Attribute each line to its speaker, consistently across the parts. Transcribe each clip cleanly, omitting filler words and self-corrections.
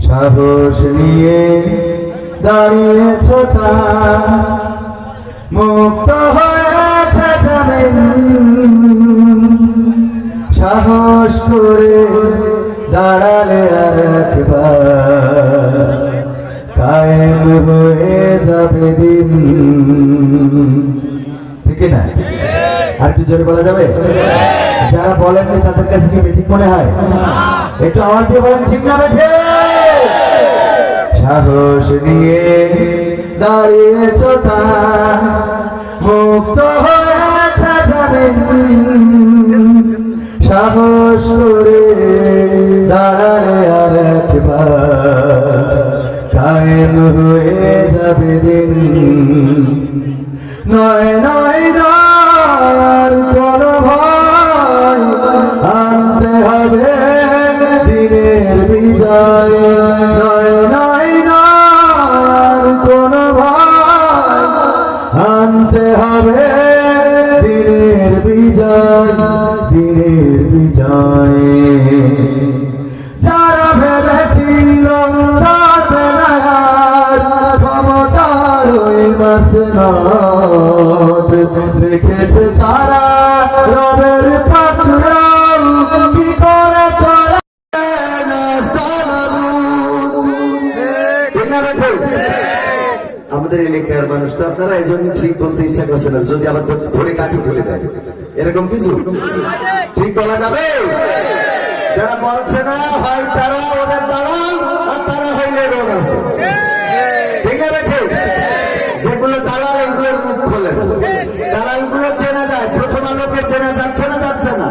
Speaker 1: সাহস নিয়ে দাঁড়িয়েছ মুক্ত হয়েছে জামিন সাহস করে দাঁড়ালে আর একবার কায়েম হয়ে যাবে দিন। ঠিক না? আর একটু জোরে বলা যাবে? যারা বলেননি তাদের কাছে কি ঠিক মনে হয়? একটু আওয়াজ দিয়ে বলেন ঠিক না বেঠে? সাহস নিয়ে দাঁড়িয়েছ মুক্ত হয়েছে জামিন সাহস করে দাঁড়ালে আর একবার কায়েম হয়ে যাবে দিন। নয় নয় নয় কোন ভয় আনতে হবে দিনের বিজয়। নয় নয় নয় কোন ভয় আনতে হবে দিনের বিজয় দিনের বিজয়। যারা ভেবেছিল ছাড়বে না ক্ষমতার ওই মাসনদ দেখেছে তারা রবের পাকড়াও কি করে করে আমাদের এলাকার মানুষ তো আপনারা এই জন্য ঠিক বলতে ইচ্ছা করছে না, যদি আবার ধরে কাটি বলে দেয় এরকম কিছু ঠিক বলা যাবে? যারা বলছে না হয় তারা ওদের দালাল আর তারা হইলে রোগ আছে। ঠিক আছে ঠিক? যেগুলো দালাল এগুলোর মুখ খোলে, দালাল গুলো চেনা যায়। প্রথম আলোকে চেনা যাচ্ছে না যাচ্ছে না,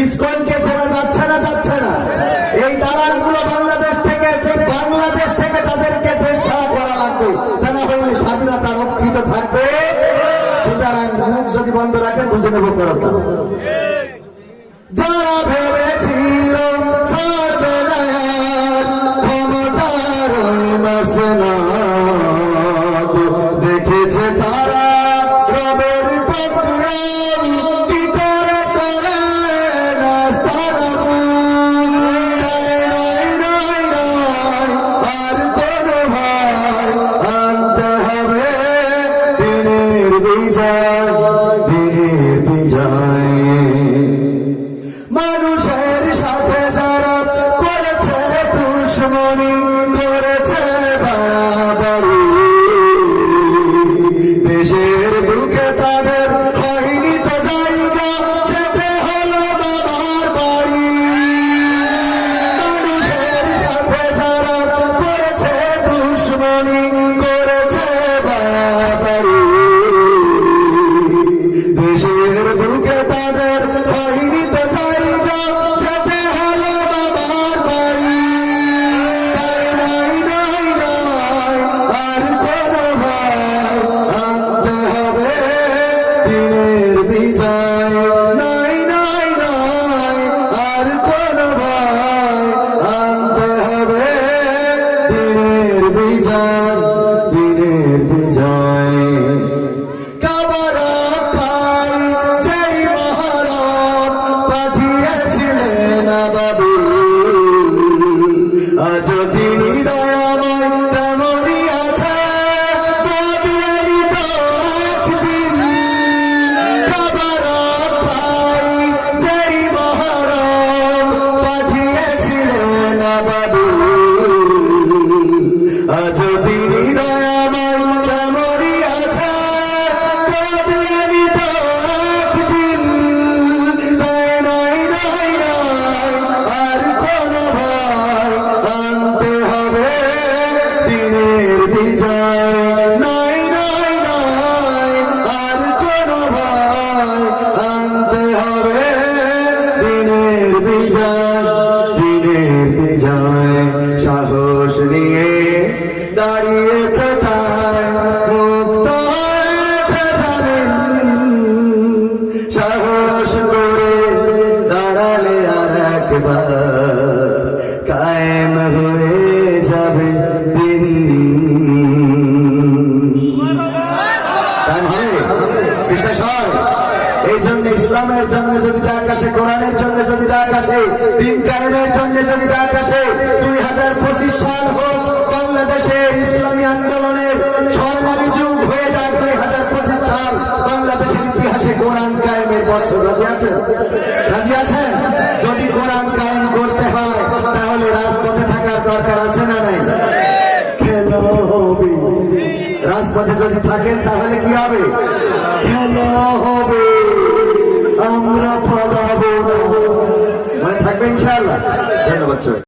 Speaker 1: ইসকনকে চেনা যাচ্ছে না যাচ্ছে না। এই দালাল গুলো বাংলাদেশ থেকে তাদেরকে দেশ ছাড়া করা লাগবে, তা না হইলে স্বাধীনতা রক্ষিত থাকবে। সুতরাং মুখ যদি বন্ধ রাখেন বুঝে নেব করতা। যারা ভেবেছিল ছাড়বে না ক্ষমতার ওই মাসনদ দেখেছে তারা রবের পাকড়াও কি করে করে আর কোন ভয় আনতে হবে দিনের বিজয় দিনের বিজয়। মানুষের সাথে যারা করেছে দুশ্মনী করেছে বাড়াবাড়ি, দেশের বুকে তাদের হয়নি তো জায়গা, যেতে হলো বাবার বাড়ি। মানুষের সাথে যারা করেছে দুশ্মনী করেছে বাড়াবাড়ি, দেশের বুকে তাদের হয়নি তো জায়গা, যেতে হলো বাবার বাড়ি। নাই নাই নাই আর কোন ভয় আনতে হবে দিনের বিজয়। নাই নাই নাই আর কোন ভয় আনতে হবে দিনের বিজয় দিনের বিজয়। কাবার খাই যেই মহারব পাঠিয়েছিলেন বাবুল, আজ তিনি দয়াময় তেমনই আছে বদলে নিত একদিন। কাবার খাই যেই মহারব পাঠিয়েছিলেন বাবুল, আজ তিনি দয়াময় তেমনই আছে বদলে নিত একদিন। নাই নাই নাই নাই আর কোন ভয় আনতে হবে দিনের বিজয়। নাই নাই নাই আর কোন ভয় আনতে হবে দিনের বিজয় দিনের বিজয়। সাহস নিয়ে দাঁড়িয়েছ মুক্ত হয়েছে জামিন সাহস করে দাঁড়ালে আর একবার কায়েম হয়ে যাবে দিন। বিশেষ হয় এই জন্য ইসলামের জন্য যদি ডাক আসে, কোরআনের জন্য যদি ডাক আসে, দিন কায়েমের জন্য যদি ডাক আসে, 2025 বছর। রাজি আছেন? রাজি আছেন? যদি কোরআন কায়েম করতে হয় তাহলে রাজপথে থাকার দরকার আছে না নাই? খেলা হবে। রাজপথে যদি থাকেন তাহলে কি হবে? খেলা হবে। আমরা পালাবো না। মনে থাকবে ইনশাআল্লাহ। ধন্যবাদ।